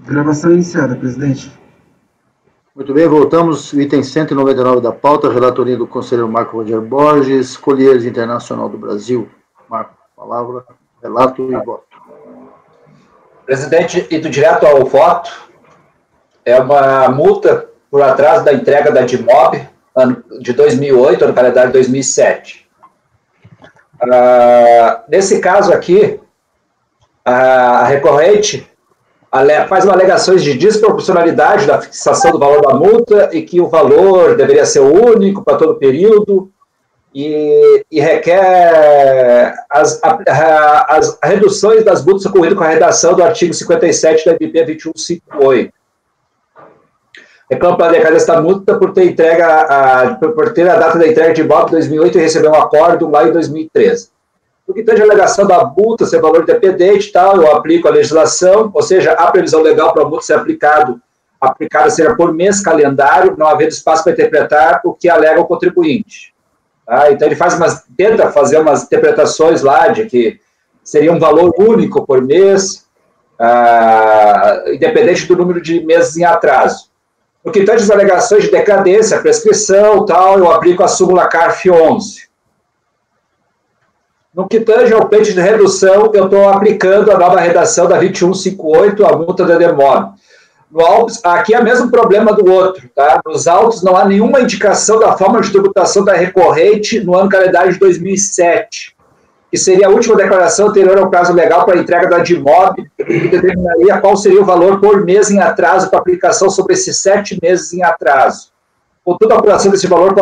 Gravação iniciada, presidente. Muito bem, voltamos. Item 199 da pauta, relatoria do conselheiro Marco Roger Borges, Colheiros Internacional do Brasil. Marco, palavra, relato e voto. Presidente, indo direto ao voto, é uma multa por atraso da entrega da DIMOB, ano de 2008, ano calendário 2007. Nesse caso aqui, a recorrente faz uma alegações de desproporcionalidade da fixação do valor da multa e que o valor deveria ser único para todo o período e requer as reduções das multas ocorridas com a redação do artigo 57 da MP 2158. Reclama para a desta multa por ter a data da entrega de imóvel em 2008 e receber um acordo lá em 2013. No que tange a alegação da multa ser valor independente e tal, eu aplico a legislação, ou seja, a previsão legal para a multa ser aplicada seja por mês calendário, não havendo espaço para interpretar o que alega o contribuinte. Tá? Então, ele tenta fazer umas interpretações lá de que seria um valor único por mês, independente do número de meses em atraso. No que tange as alegações de decadência, prescrição tal, eu aplico a súmula CARF 11. No que tange ao pleito de redução, eu estou aplicando a nova redação da 2158, a multa da DIMOB. Aqui é o mesmo problema do outro, tá? Nos autos não há nenhuma indicação da forma de tributação da recorrente no ano calendário de 2007, que seria a última declaração anterior ao prazo legal para a entrega da DIMOB, que determinaria qual seria o valor por mês em atraso para aplicação sobre esses 7 meses em atraso. Contudo, a apuração desse valor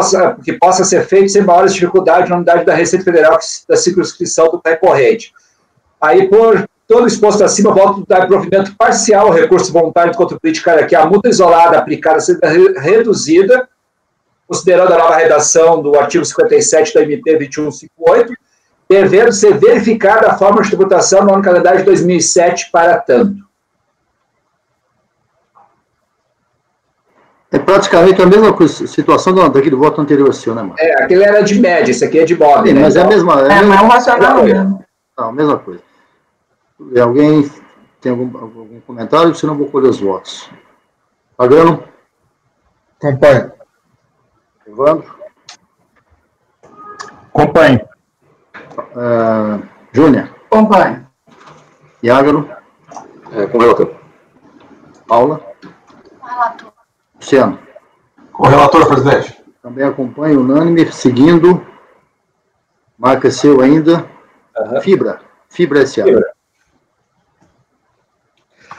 que possa ser feita sem maiores dificuldades na unidade da Receita Federal da circunscrição do recorrente. Aí, por todo exposto acima, volto a dar provimento parcial ao recurso voluntário do contribuinte que a multa isolada aplicada seja reduzida, considerando a nova redação do artigo 57 da MP 2158, devendo ser verificada a forma de tributação no ano calendário de 2007 para tanto. É praticamente a mesma situação daquele voto anterior seu, né, Marco? Aquele era de média, esse aqui é de MOB. Sim, né? Mas então, é um racional mesmo. Não, a mesma coisa. Alguém tem algum comentário? Senão eu vou colher os votos. Pagano? Acompanho. Evandro? Acompanho. Júnior? Acompanho. Iágaro? Com relator. Paula? Relator. Luciano? Com o relator, presidente. Também acompanho, unânime, seguindo. Marca seu ainda. Fibra SA. Fibra.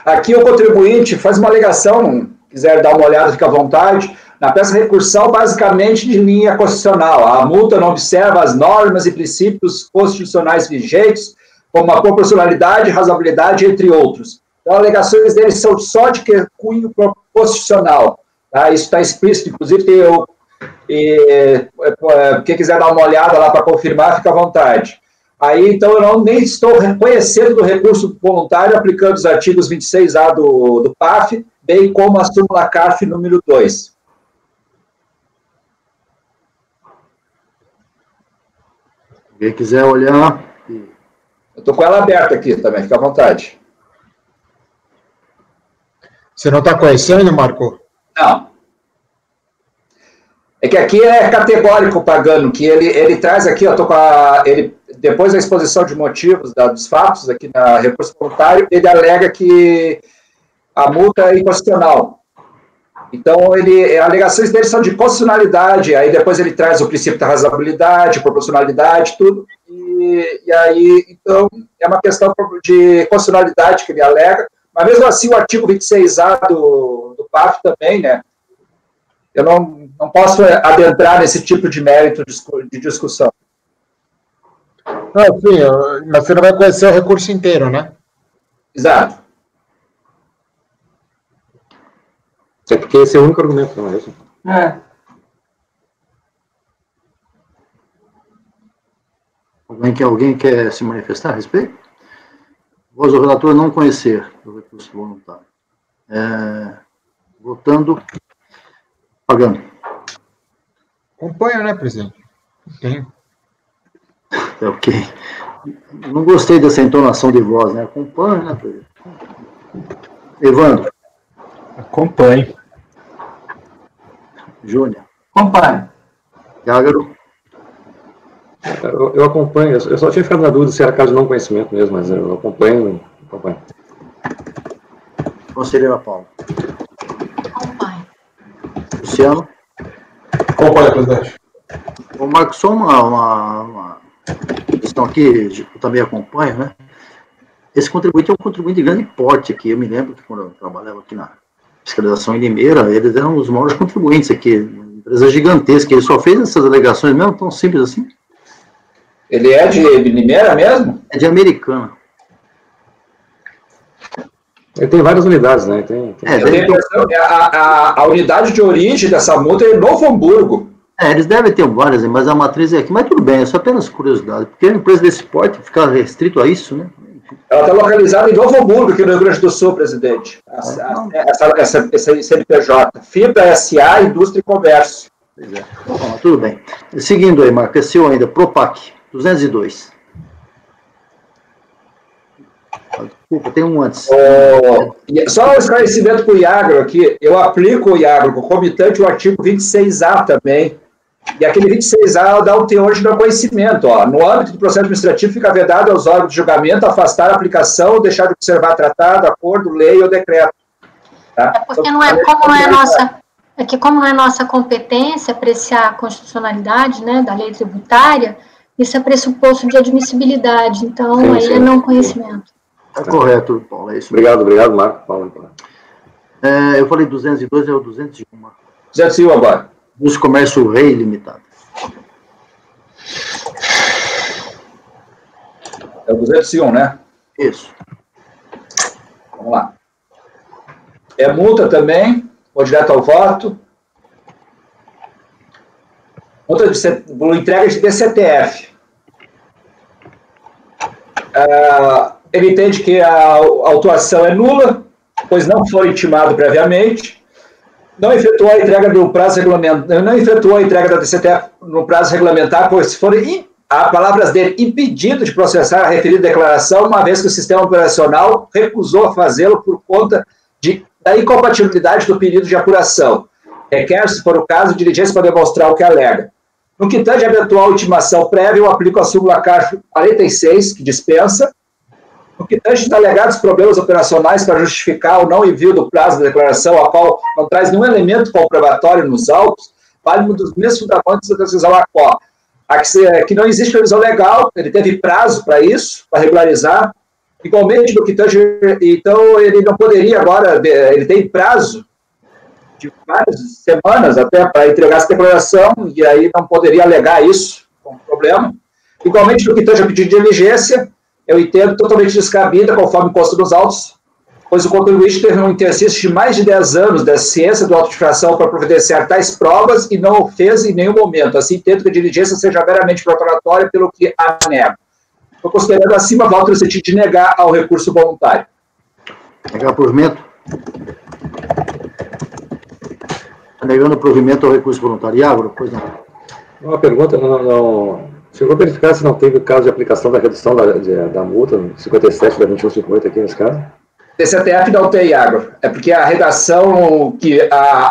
Aqui o contribuinte faz uma alegação, quiser dar uma olhada, fica à vontade. Na peça recursal, basicamente de linha constitucional. A multa não observa as normas e princípios constitucionais vigentes, como a proporcionalidade, razoabilidade, entre outros. Então, as alegações deles são só de cunho constitucional. Tá? Isso está explícito, inclusive, quem quiser dar uma olhada lá para confirmar, fica à vontade. Aí, então, eu nem estou reconhecendo do recurso voluntário, aplicando os artigos 26A do PAF, bem como a súmula CARF número 2. Quem quiser olhar... Eu estou com ela aberta aqui também, fica à vontade. Você não está conhecendo, Marco? Não. É que aqui é categórico pagando, que ele traz aqui, eu tô com depois da exposição de motivos dos fatos, aqui na recurso voluntário, ele alega que a multa é inconstitucional. Então, alegações dele são de constitucionalidade, aí depois ele traz o princípio da razoabilidade, proporcionalidade, tudo, e aí, então, é uma questão de constitucionalidade que ele alega, mas mesmo assim o artigo 26A do PAF também, né, eu não posso adentrar nesse tipo de mérito de discussão. Não, sim, mas você não vai conhecer o recurso inteiro, né? Exato. É porque esse é o único argumento, não é isso? Alguém quer se manifestar a respeito? Voz do relator não conhecer o recurso voluntário. Votando. Pagando. Acompanha, né, presidente? Tem. Ok. Não gostei dessa entonação de voz, né? Acompanha, né, presidente? Evandro. Acompanho. Júnior. Acompanho. Iágaro. Eu acompanho, eu só tinha ficado na dúvida se era caso de não conhecimento mesmo, mas eu acompanho. Conselheira Paula. Acompanho. Luciano. Acompanho, presidente. Ô, Marcos, só uma questão aqui, eu também acompanho, né? Esse contribuinte é um contribuinte de grande porte aqui. Eu me lembro que quando eu trabalhava aqui na fiscalização em Limeira, eles eram os maiores contribuintes aqui, empresa gigantesca. Ele só fez essas alegações mesmo, tão simples assim? Ele é de Limeira mesmo? É de Americana. Ele tem várias unidades, né? A unidade de origem dessa multa é em Novo Hamburgo. Eles devem ter várias, mas a matriz é aqui. Mas tudo bem, é só apenas curiosidade. Porque a empresa desse porte ficar restrito a isso, né? Ela está localizada em Novo Hamburgo, aqui no Rio Grande do Sul, presidente. Essa CNPJ. Fibra SA, Indústria e Comércio. Pois é. Bom, tudo bem. Seguindo aí, Marco, é seu ainda, Propac, 202. Desculpa, tem um antes. Só um esclarecimento para o Iagro aqui. Eu aplico o Iagro, concomitante, o artigo 26A também. E aquele 26A dá um teor de não conhecimento. Ó. No âmbito do processo administrativo, fica vedado aos órgãos de julgamento afastar a aplicação ou deixar de observar tratado, acordo, lei ou decreto. Tá? É porque não é como não é nossa... É que como não é nossa competência apreciar a constitucionalidade, né, da lei tributária, isso é pressuposto de admissibilidade, então sim, aí sim, é não conhecimento. É correto, Paulo, é isso. Obrigado, Marco. Paulo. Eu falei 202, é o 201, Marco. 201 agora. Busca Comércio Rei Limitado. É o 201, né? Isso. Vamos lá. É multa também, vou direto ao voto. Multa por entrega de DCTF. Ele entende que a autuação é nula, pois não foi intimado previamente, não efetuou a entrega do prazo regulamentar, não efetuou a entrega da DCTF no prazo regulamentar, pois se for, a palavras dele, impedido de processar a referida declaração, uma vez que o sistema operacional recusou a fazê-lo por conta da incompatibilidade do pedido de apuração. Requer, se for o caso, diligência para demonstrar o que alega. No que tange a eventual intimação prévia, eu aplico a súmula CARF 46, que dispensa. No que tange os alegados problemas operacionais para justificar o não envio do prazo da declaração, a qual não traz nenhum elemento comprobatório nos autos, vale um dos mesmos fundamentos da decisão ACO. Que não existe previsão legal, ele teve prazo para isso, para regularizar. Igualmente, no que tange, então, ele não poderia agora, ele tem prazo de várias semanas até para entregar essa declaração, e aí não poderia alegar isso como problema. Igualmente, no que tange a pedido de diligência, eu entendo totalmente descabida, conforme consta nos autos, pois o contribuinte teve um exercício de mais de 10 anos da ciência do auto de infração para providenciar tais provas e não o fez em nenhum momento. Assim, entendo que a diligência seja meramente protelatória, pelo que a nego. Estou considerando acima, voto no sentido de negar ao recurso voluntário. Negar provimento? Negando provimento ao recurso voluntário. Iagro, pois não. Uma pergunta, não chegou a verificar se não teve caso de aplicação da redução da multa, 57 da 2158 aqui nesse caso? DCTF não tem, Iagro. É porque a redação,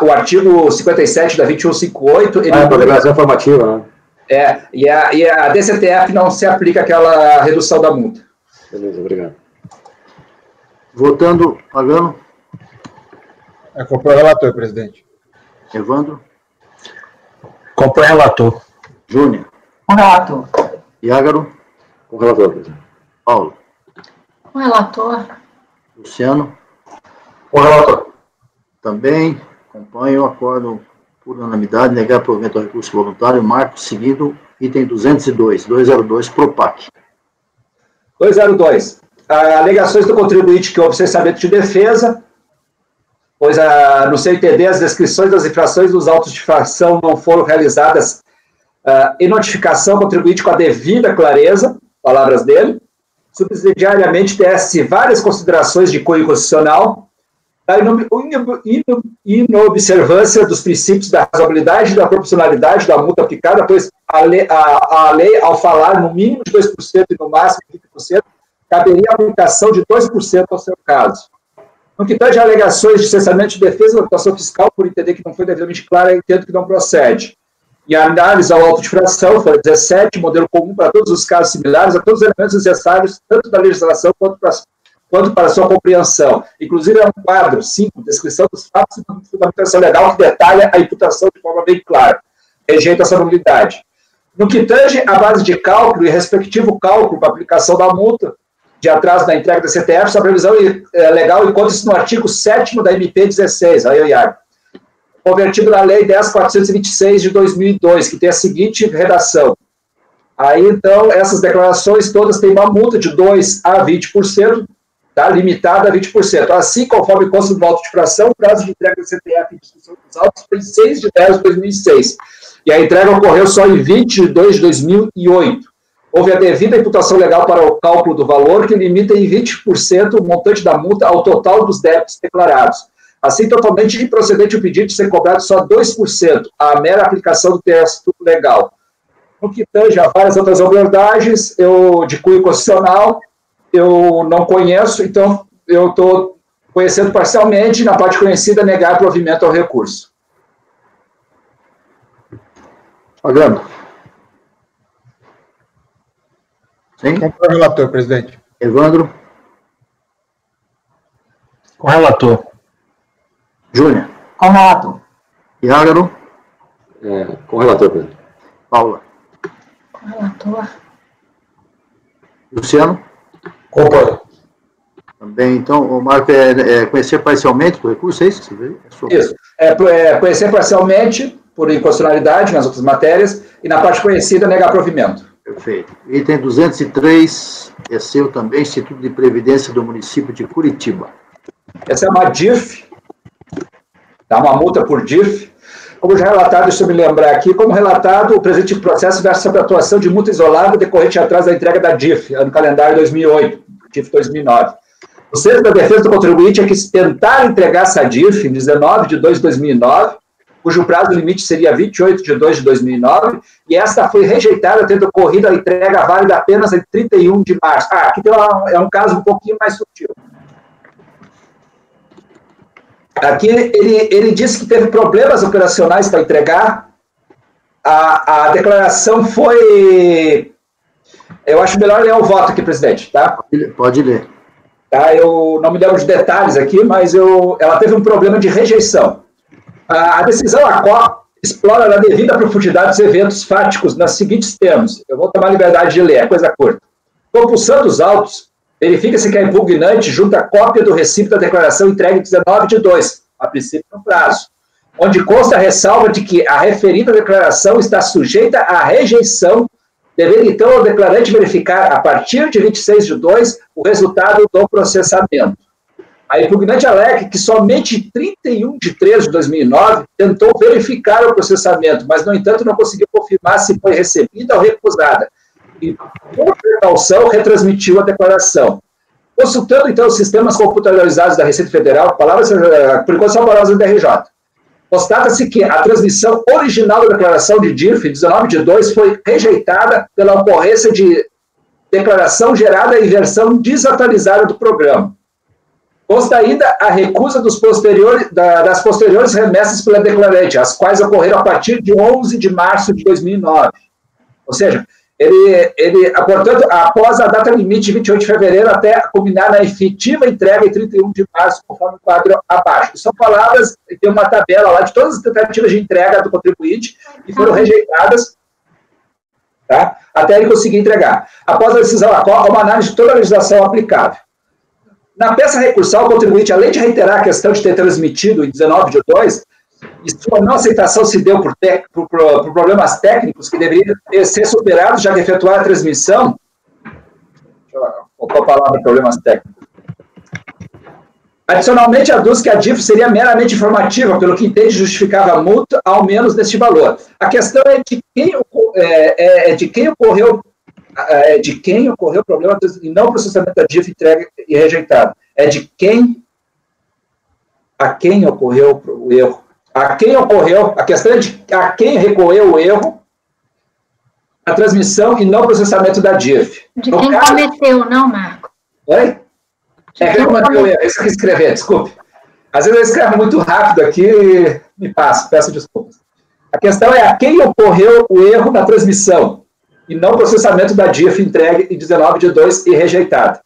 o artigo 57 da 2158... a declaração informativa, né? E a DCTF não se aplica aquela redução da multa. Beleza, obrigado. Votando, Pagano. Acompanho o relator, presidente. Evandro. Acompanho o relator. Júnior. Com relator. Iágaro. Com o relator, presidente. Paulo. Com relator. Luciano. Com o relator. Também acompanho, acordo por unanimidade, negar provimento ao recurso voluntário. Marco, seguido, item 202, Propac. 202. Alegações do contribuinte que houve cessamento de defesa, pois, no seu entender, as descrições das infrações dos autos de infração não foram realizadas em notificação ao contribuinte com a devida clareza, palavras dele. Subsidiariamente, tece várias considerações de cunho constitucional, da inobservância dos princípios da razoabilidade e da proporcionalidade da multa aplicada, pois a lei, ao falar no mínimo de 2% e no máximo de 20%, caberia a aplicação de 2% ao seu caso. No que tange a alegações de cessamento de defesa da reputação fiscal, por entender que não foi devidamente clara, entendo que não procede. Em análise ao auto de fração, foi 17, modelo comum para todos os casos similares, a todos os elementos necessários, tanto da legislação quanto para sua compreensão. Inclusive, é um quadro 5, descrição dos fatos e fundamentação legal, que detalha a imputação de forma bem clara. Rejeita essa nulidade. No que tange a base de cálculo e respectivo cálculo para aplicação da multa, de atraso da entrega da CTF, sua previsão legal encontra-se no artigo 7º da MP 16, aí eu Iago, convertido na Lei 10.426 de 2002, que tem a seguinte redação. Aí, então, essas declarações todas têm uma multa de 2% a 20%, tá? Limitada a 20%. Assim, conforme consta do auto de fração, o prazo de entrega da CTF em discussão dos autos foi 6 de 10 de 2006. E a entrega ocorreu só em 20 de 2 de 2008. Houve a devida imputação legal para o cálculo do valor, que limita em 20% o montante da multa ao total dos débitos declarados. Assim, totalmente improcedente o pedido de ser cobrado só 2%, a mera aplicação do texto legal. No que tange a várias outras abordagens, de cunho constitucional, eu não conheço, então eu estou conhecendo parcialmente, na parte conhecida, negar provimento ao recurso. Pagando. Sim? Com o relator, presidente. Evandro. Com o relator. Júnior. Com o relator. Iágaro. Com o relator, presidente. Paula. Com o relator. Luciano. Acompanho. Também, então, o Marco conhecer parcialmente o recurso, é isso? Isso. Conhecer parcialmente, por inconstitucionalidade, nas outras matérias, e na parte conhecida, negar provimento. Perfeito. Item 203 é seu também, Instituto de Previdência do município de Curitiba. Essa é uma DIF, tá? Uma multa por DIF. Como já relatado, deixa eu me lembrar aqui, como relatado, o presente processo versa sobre a atuação de multa isolada decorrente atrás da entrega da DIF, ano calendário 2008, DIF 2009. O centro da defesa do contribuinte é que se tentar entregar essa DIF em 19 de 2 de 2009, cujo prazo limite seria 28 de 2 de 2009, e esta foi rejeitada, tendo ocorrido a entrega válida apenas em 31 de março. Aqui tem um caso um pouquinho mais sutil. Aqui ele disse que teve problemas operacionais para entregar. A declaração foi... Eu acho melhor ler o voto aqui, presidente, tá? Pode ler. Tá, eu não me lembro de detalhes aqui, mas ela teve um problema de rejeição. A decisão ACO explora na devida profundidade os eventos fáticos nos seguintes termos. Eu vou tomar a liberdade de ler, é coisa curta. Compulsando os autos, verifica-se que a impugnante junta a cópia do recibo da declaração entregue em 19 de 2, a princípio no prazo, onde consta a ressalva de que a referida declaração está sujeita à rejeição, devendo então o declarante verificar, a partir de 26 de 2, o resultado do processamento. A impugnante alega que somente em 31 de 3 de 2009 tentou verificar o processamento, mas, no entanto, não conseguiu confirmar se foi recebida ou recusada. E, por precaução, retransmitiu a declaração. Consultando, então, os sistemas computadorizados da Receita Federal, por enquanto são palavras do DRJ, constata-se que a transmissão original da declaração de DIF, 19 de 2, foi rejeitada pela ocorrência de declaração gerada em versão desatualizada do programa. Consta ainda a recusa das posteriores remessas pela declarante, as quais ocorreram a partir de 11 de março de 2009. Ou seja, portanto, após a data limite de 28 de fevereiro, até culminar na efetiva entrega em 31 de março, conforme o quadro abaixo. São palavras, tem uma tabela lá de todas as tentativas de entrega do contribuinte que foram rejeitadas, tá? Até ele conseguir entregar. Após a decisão, há uma análise de toda a legislação aplicável. Na peça recursal, o contribuinte, além de reiterar a questão de ter transmitido em 19 de 2, e sua não aceitação se deu por problemas técnicos que deveriam ser superados, já que efetuar a transmissão. Faltou a palavra problemas técnicos. Adicionalmente, aduz que a DIF seria meramente informativa, pelo que entende justificava a multa, ao menos neste valor. A questão é de quem ocorreu o problema e não o processamento da DIF entregue e rejeitado. É de quem a quem ocorreu o erro. A quem ocorreu, a questão é de a quem recorreu o erro, a transmissão e não o processamento da DIF. De quem cometeu, não, Marco? Oi? É que eu mandei o erro, isso que escrever, desculpe. Às vezes eu escrevo muito rápido aqui e me passo, peço desculpas. A questão é a quem ocorreu o erro na transmissão e não o processamento da DIRF entregue em 19/2 e rejeitado.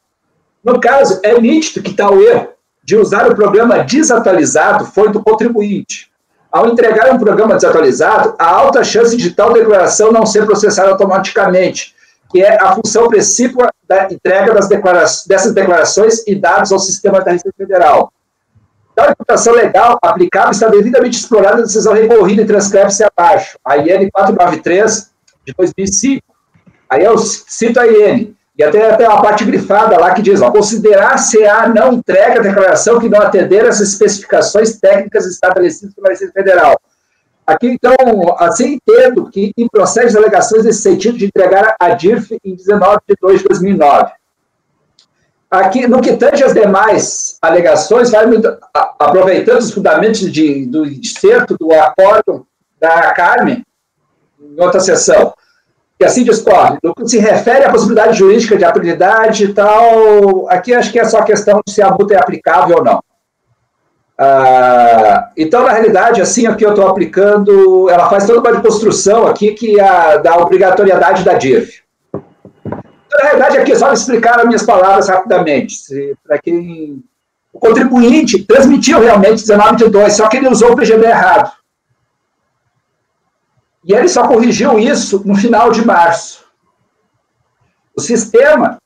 No caso, é nítido que tal erro de usar o programa desatualizado foi do contribuinte. Ao entregar um programa desatualizado, há alta chance de tal declaração não ser processada automaticamente, que é a função precípua da entrega dessas declarações e dados ao sistema da Receita Federal. Tal imputação legal aplicável está devidamente explorada na decisão recorrida e transcreve-se abaixo, a IN 493 de 2005. Aí eu cito a IN, e até a parte grifada lá que diz, ó, considerar-se-á não entrega a declaração que não atender às especificações técnicas estabelecidas pela Receita Federal. Aqui, então, assim entendo que procede as alegações nesse sentido de entregar a DIRF em 19/2 de 2009. Aqui, no que tange as demais alegações, aproveitando os fundamentos do excerto do acórdão da Carmen, em outra sessão, que assim discorre, no que se refere à possibilidade jurídica de aplicabilidade e tal, aqui acho que é só questão de se a multa é aplicável ou não. Então, na realidade, assim, aqui eu estou aplicando, ela faz toda uma construção aqui que da obrigatoriedade da DIRF. Então, na realidade, aqui só explicar as minhas palavras rapidamente, para quem... O contribuinte transmitiu realmente 19/2, só que ele usou o PGD errado. E ele só corrigiu isso no final de março. O sistema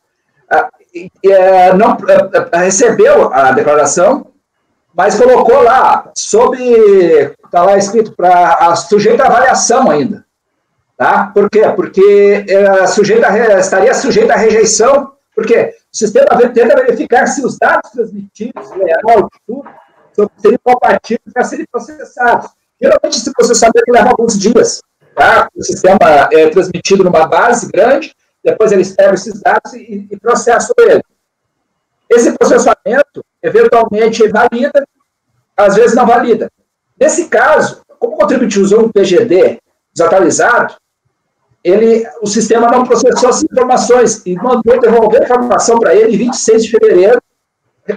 não recebeu a declaração, mas colocou lá, está lá escrito, sujeito à avaliação ainda. Tá? Por quê? Porque estaria sujeita à rejeição, porque o sistema tenta verificar se os dados transmitidos, layout, tudo, seriam compatíveis para serem processados. Geralmente, esse processamento leva alguns dias. Tá? O sistema é transmitido numa base grande, depois eles pegam esses dados e processam ele. Esse processamento, eventualmente, valida, às vezes não valida. Nesse caso, como o contribuinte usou um PGD desatualizado, o sistema não processou as informações e mandou devolver a informação para ele em 26 de fevereiro,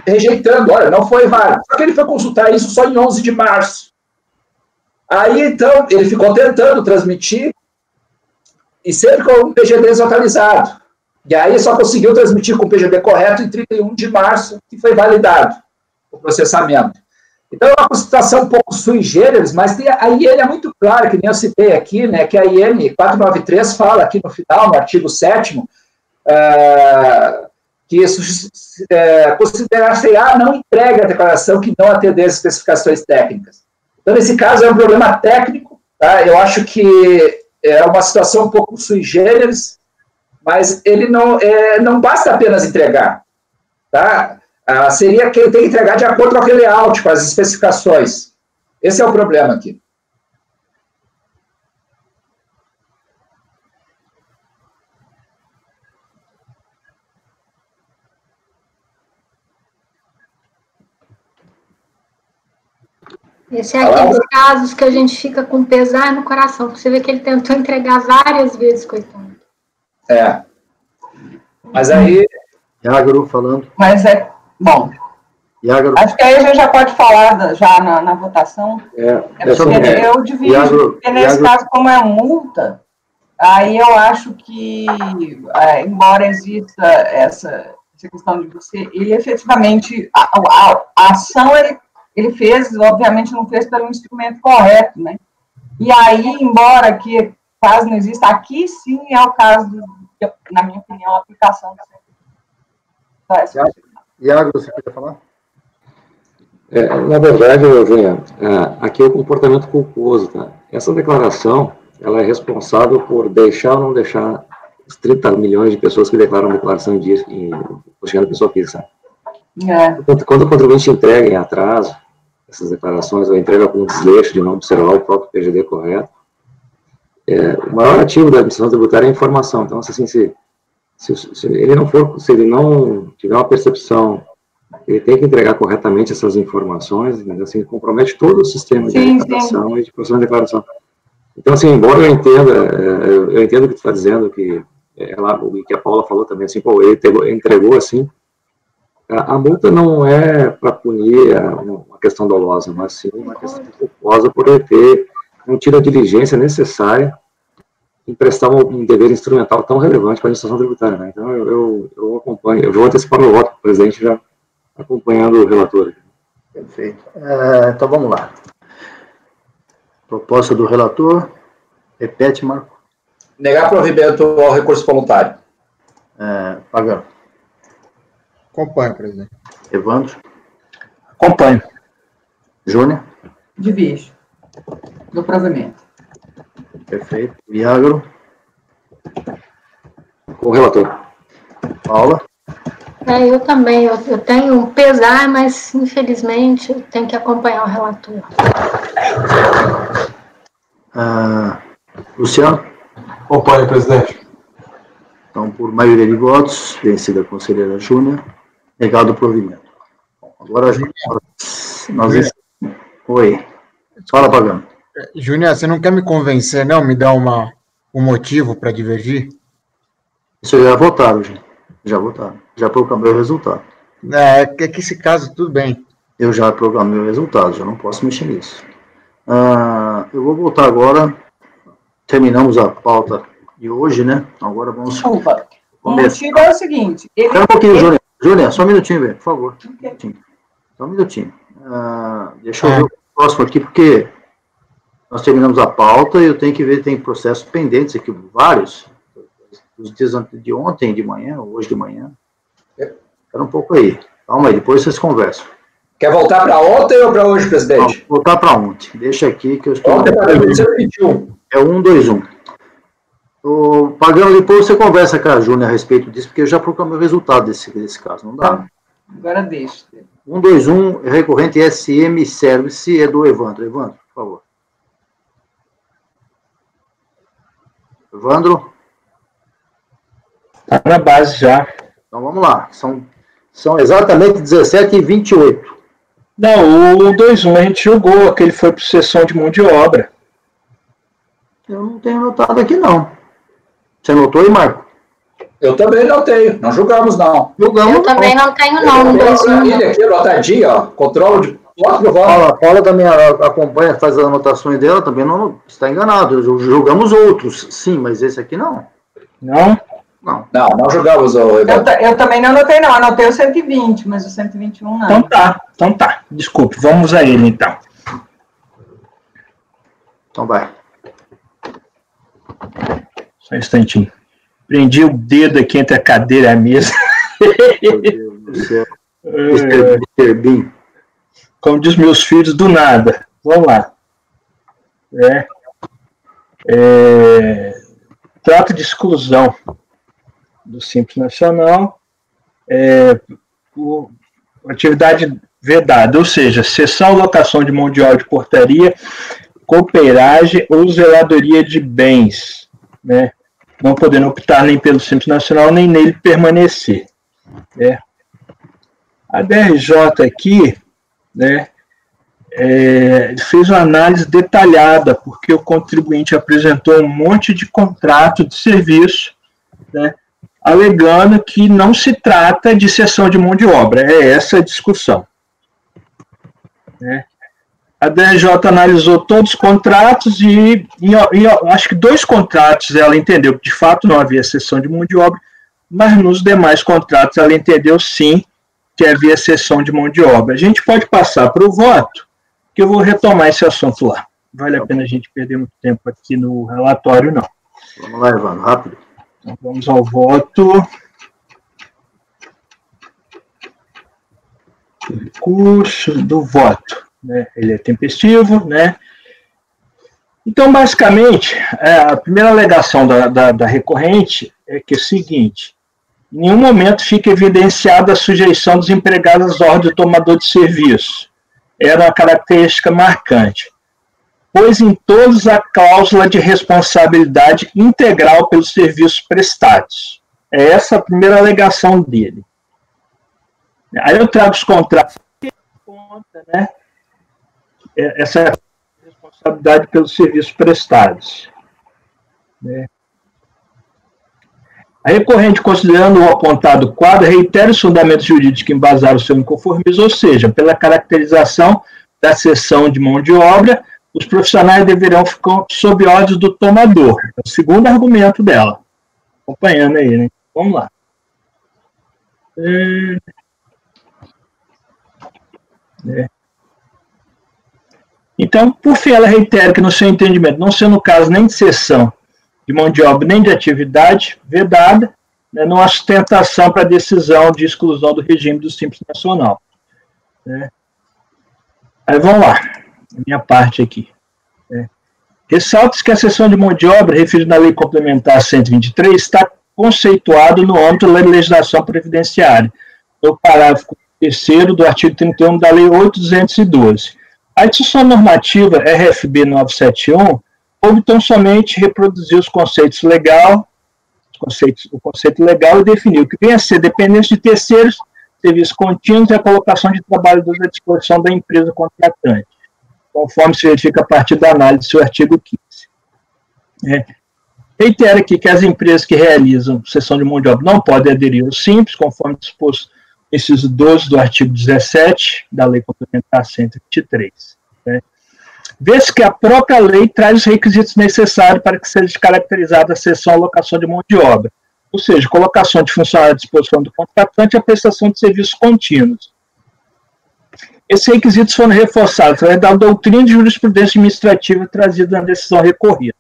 rejeitando, olha, não foi válido. Só que ele foi consultar isso só em 11 de março. Aí, então, ele ficou tentando transmitir e sempre com um PGD desatualizado. E aí só conseguiu transmitir com o PGD correto em 31 de março, que foi validado o processamento. Então, é uma situação um pouco sui generis, mas a IN é muito clara, que nem eu citei aqui, né, que a IN 493 fala aqui no final, no artigo 7º, que considerar-se-á não entrega a declaração que não atender às especificações técnicas. Então, nesse caso, é um problema técnico, tá? Eu acho que é uma situação um pouco sui generis, mas ele não basta apenas entregar, tá? Seria que ele tem que entregar de acordo com aquele layout, com as especificações. Esse é o problema aqui. Esse é aqueles casos que a gente fica com pesar no coração, porque você vê que ele tentou entregar várias vezes, coitado. Mas aí... Iagro falando. Mas bom, Iagro. Acho que aí a gente já pode falar já na votação. Eu divido, porque nesse caso, como é multa, aí eu acho que, embora exista essa questão de você, ele efetivamente, a ação ele fez, obviamente não fez pelo instrumento correto, né? E aí, embora que quase não exista, aqui sim é o caso, na minha opinião, a aplicação do Iagro, você quer falar? Na verdade, Eugênia, aqui é o comportamento culposo, tá? Essa declaração, ela é responsável por deixar ou não deixar os 30 milhões de pessoas que declaram declaração em chegando pessoa física. Quando o contribuinte entrega em atraso essas declarações, ou entrega com desleixo de não observar o próprio PGD correto, o maior ativo da administração tributária é a informação. Então, assim, se ele não tiver uma percepção, ele tem que entregar corretamente essas informações, né? Assim, compromete todo o sistema de declaração e de processamento de declaração. Então, assim, embora eu entendo o que tu está dizendo, que a Paula falou também, assim, ele entregou assim, A multa não é para punir uma questão dolosa, mas sim uma questão culposa por não ter a diligência necessária em prestar um dever instrumental tão relevante para a administração tributária. Né? Então, eu acompanho, eu vou antecipar meu voto, o presidente já acompanhando o relator. Perfeito. Então, vamos lá. Proposta do relator. Repete, Marco. Negar provimento ao recurso voluntário. Pagano. Acompanho, presidente. Evandro. Acompanho. Júnior. Diviso. Do provimento. Perfeito. Viagro. Com o relator. Paula. Eu também. Eu tenho um pesar, mas, infelizmente, eu tenho que acompanhar o relator. Luciano. Acompanho, presidente. Então, por maioria de votos, vencida a conselheira Júnior, negado o provimento. Bom, agora nós... Oi. Fala, Pagano. Júnior, você não quer me convencer, não? Me dar um motivo para divergir? Isso já votaram, gente. Já votaram. Já proclamei o resultado. É que esse caso, tudo bem. Eu já proclamei o resultado, já não posso mexer nisso. Eu vou voltar agora. Terminamos a pauta de hoje, né? Agora vamos... Desculpa. O motivo é o seguinte... Espera um pouquinho, Júnior. Júnior, só um minutinho, velho, por favor. Okay. Só um minutinho. Deixa eu ver o próximo aqui, porque nós terminamos a pauta e eu tenho que ver, tem processos pendentes aqui, vários, dos dias de ontem de manhã, hoje de manhã. Espera um pouco aí. Calma aí, depois vocês conversam. Quer voltar para ontem ou para hoje, presidente? Não, voltar para ontem. Deixa aqui que eu estou... Ontem para 2021. É 121. O Pagano, depois você conversa com a Júnior a respeito disso, porque eu já proclamei o resultado desse caso, não dá? Agora deixa. 121, recorrente SM Service, é do Evandro. Evandro, por favor. Evandro? Está na base já. Então vamos lá. São exatamente 17h28. Não, o 121 a gente jogou, aquele foi para sessão de mão de obra. Eu não tenho notado aqui, não. Você anotou aí, Marco? Eu também não tenho. Não julgamos, não. Eu também não tenho, não. Ele aqui, anotadinho, ó. Controle de voto. A Paula também acompanha, faz as anotações dela, também não está enganado. Julgamos outros, sim, mas esse aqui não. Não? Não julgamos o... Eu também não anotei, não. Anotei o 120, mas o 121 não. Então tá. Desculpe, vamos a ele, então. Então vai. Só um instantinho. Prendi o dedo aqui entre a cadeira e a mesa. Meu Deus do céu. Mr. Bean. Como diz meus filhos, do nada. Vamos lá. Trato de exclusão do Simples Nacional, por atividade vedada, ou seja, cessão ou locação de mão de obra de portaria, cooperagem ou zeladoria de bens, né? Não podendo optar nem pelo Simples Nacional, nem nele permanecer. A DRJ aqui, né, fez uma análise detalhada, porque o contribuinte apresentou um monte de contrato de serviço, né, alegando que não se trata de cessão de mão de obra. É essa a discussão. A DRJ analisou todos os contratos e acho que 2 contratos ela entendeu que de fato não havia cessão de mão de obra, mas nos demais contratos ela entendeu sim que havia cessão de mão de obra. A gente pode passar para o voto, que eu vou retomar esse assunto lá. Vale a pena a gente perder muito tempo aqui no relatório, não. Vamos lá, Evandro, rápido. Então, vamos ao voto. Recurso do voto. Né? Ele é tempestivo, né? Então, basicamente, a primeira alegação da recorrente é que é o seguinte: em nenhum momento fica evidenciada a sujeição dos empregados às ordens do tomador de serviço. Era uma característica marcante, pois em todos a cláusula de responsabilidade integral pelos serviços prestados. É essa a primeira alegação dele. Aí eu trago os contratos que conta, né? Essa responsabilidade pelos serviços prestados. Né? A recorrente, considerando o apontado quadro, reitera os fundamentos jurídicos que embasaram o seu inconformismo, ou seja, pela caracterização da cessão de mão de obra, os profissionais deverão ficar sob ordens do tomador. É o segundo argumento dela. Acompanhando aí, né? Vamos lá. Então, por fim, ela reitera que, no seu entendimento, não sendo o caso nem de cessão de mão de obra, nem de atividade vedada, né, não há sustentação para a decisão de exclusão do regime do Simples Nacional. Né. Aí vamos lá, minha parte aqui. Ressalta-se que a cessão de mão de obra, referida na Lei Complementar 123, está conceituado no âmbito da legislação previdenciária, no parágrafo 3º do artigo 31 da Lei 8.212. A discussão normativa RFB 971 houve tão somente reproduzir os conceitos legal, o conceito legal e definiu que vem a ser dependência de terceiros, serviços contínuos e a colocação de trabalhadores à disposição da empresa contratante, conforme se verifica a partir da análise do seu artigo 15. Reitera aqui que as empresas que realizam cessão de mão de obra não podem aderir ao Simples, conforme disposto no inciso 12 do artigo 17 da Lei Complementar 123. Vê-se que a própria lei traz os requisitos necessários para que seja caracterizada a cessão ou alocação de mão de obra, ou seja, colocação de funcionário à disposição do contratante e a prestação de serviços contínuos. Esses requisitos foram reforçados através da doutrina de jurisprudência administrativa trazida na decisão recorrida.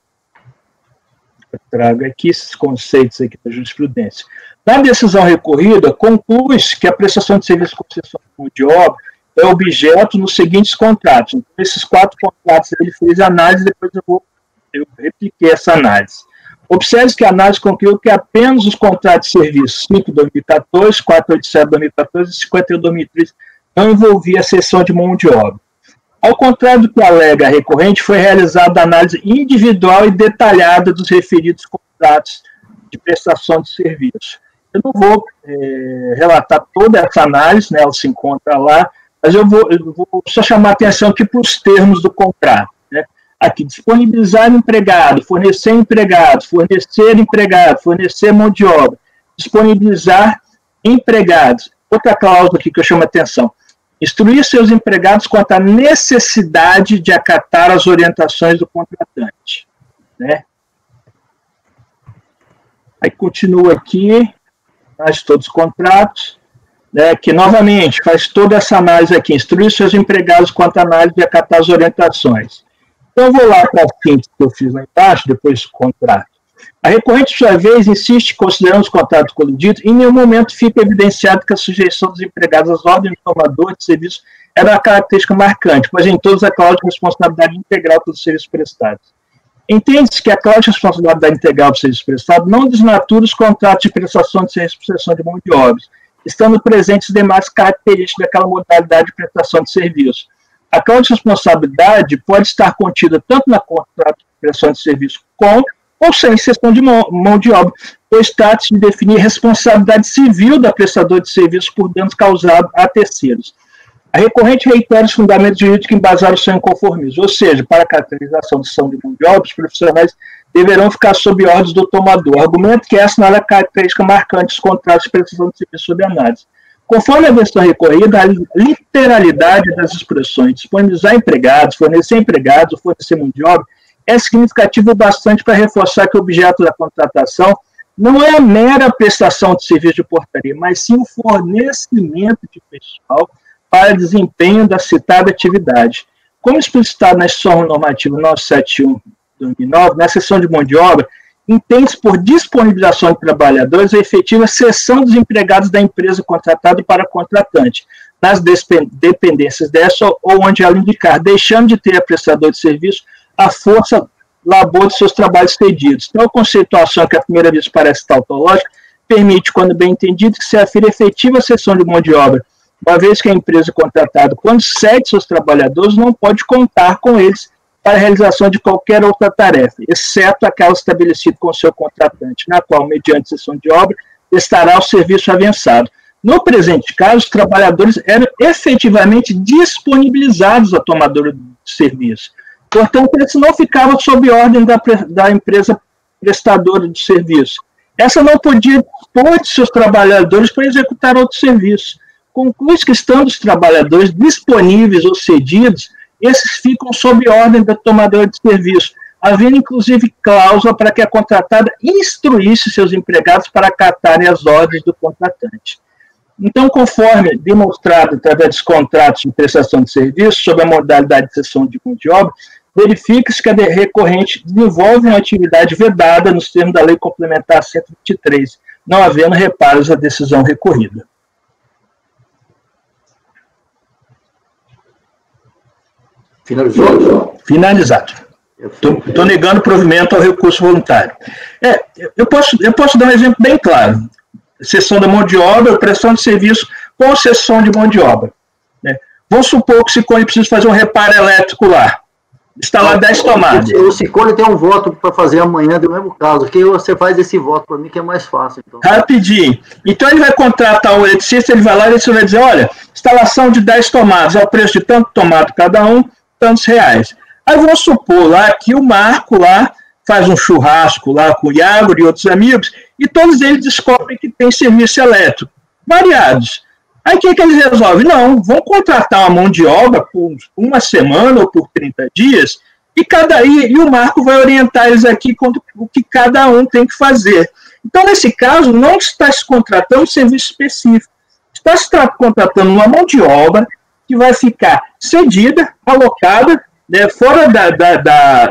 Eu trago aqui esses conceitos aqui da jurisprudência. Na decisão recorrida, conclui-se que a prestação de serviço com cessão de mão de obra é objeto nos seguintes contratos. Então, esses 4 contratos ele fez análise, depois eu repliquei essa análise. Observe que a análise concluiu que apenas os contratos de serviço 5/2014, 487/2014 e 51/2013 não envolvia a cessão de mão de obra. Ao contrário do que alega a recorrente, foi realizada a análise individual e detalhada dos referidos contratos de prestação de serviço. Eu não vou relatar toda essa análise, né, ela se encontra lá, mas eu vou só chamar a atenção aqui para os termos do contrato. Né? Aqui, disponibilizar empregado, fornecer empregado, fornecer mão de obra, disponibilizar empregados. Outra cláusula aqui que eu chamo a atenção. Instruir seus empregados quanto à necessidade de acatar as orientações do contratante. Né? Aí continua aqui, faz todos os contratos, né, que novamente faz toda essa análise aqui, instruir seus empregados quanto à análise de acatar as orientações. Então eu vou lá para a síntese que eu fiz lá embaixo, depois do contrato. A recorrente, por sua vez, insiste, considerando os contratos colididos, em nenhum momento fica evidenciado que a sujeição dos empregados às ordens do tomador de serviço era uma característica marcante, pois em todos a cláusula de responsabilidade integral pelos serviços prestados. Entende-se que a cláusula de responsabilidade integral do serviço prestado não desnatura os contratos de prestação de serviço por prestação de mão de obras, estando presentes as demais características daquela modalidade de prestação de serviço. A cláusula de responsabilidade pode estar contida tanto na contrato de prestação de serviço com ou sem cessão de mão de obra, pois trata-se de definir responsabilidade civil da prestadora de serviço por danos causados a terceiros. A recorrente reitera os fundamentos jurídicos que embasaram o seu inconformismo, ou seja, para a caracterização de cessão de mão de obra, os profissionais deverão ficar sob ordens do tomador. Argumento que essa não é a característica marcante dos contratos de prestação de serviço sob análise. Conforme a versão recorrida, a literalidade das expressões disponibilizar empregados, fornecer empregados ou fornecer mão de obra é significativo bastante para reforçar que o objeto da contratação não é a mera prestação de serviço de portaria, mas sim o fornecimento de pessoal para desempenho da citada atividade. Como explicitado na Instrução Normativa 971/2009, na cessão de mão de obra, entende-se por disponibilização de trabalhadores a efetiva cessão dos empregados da empresa contratada para a contratante, nas dependências dessa ou onde ela indicar, deixando de ter a prestador de serviço a força labor de seus trabalhos cedidos. Então, a conceituação que à primeira vez parece tautológica permite, quando bem entendido, que se afira efetiva cessão de mão de obra, uma vez que a empresa contratada, quando cede seus trabalhadores, não pode contar com eles para a realização de qualquer outra tarefa, exceto aquela estabelecida com o seu contratante, na qual, mediante cessão de obra, estará o serviço avançado. No presente caso, os trabalhadores eram efetivamente disponibilizados à tomadora de serviço. Portanto, eles não ficavam sob ordem da empresa prestadora de serviço. essa não podia dispor de seus trabalhadores para executar outro serviço. Conclui-se que, estando os trabalhadores disponíveis ou cedidos, esses ficam sob ordem da tomadora de serviço, havendo inclusive cláusula para que a contratada instruísse seus empregados para acatarem as ordens do contratante. Então, conforme demonstrado através dos contratos de prestação de serviço, sob a modalidade de cessão de mão de obra, verifica-se que a recorrente desenvolve uma atividade vedada nos termos da Lei Complementar 123, não havendo reparos à decisão recorrida. Finalizou? Finalizado. Estou negando provimento ao recurso voluntário. Eu posso dar um exemplo bem claro. Cessão da mão de obra, prestação de serviço com cessão de mão de obra. Né? Vamos supor que o Sicone precisa fazer um reparo elétrico lá. Instalar 10 tomadas. O Sicone tem um voto para fazer amanhã do mesmo caso, que você faz esse voto para mim que é mais fácil. Então. Rapidinho. Então ele vai contratar o eletricista, ele vai lá e ele vai dizer, olha, instalação de 10 tomadas, é o preço de tanto tomado cada um, tantos reais. Aí vamos supor lá que o Marco lá faz um churrasco lá com o Iago e outros amigos, e todos eles descobrem que tem serviço elétrico, variados. Aí o que eles resolvem? Não, vão contratar uma mão de obra por uma semana ou por 30 dias, e o Marco vai orientar eles aqui quanto o que cada um tem que fazer. Então, nesse caso, não está se contratando um serviço específico, está se contratando uma mão de obra que vai ficar cedida, alocada, né, fora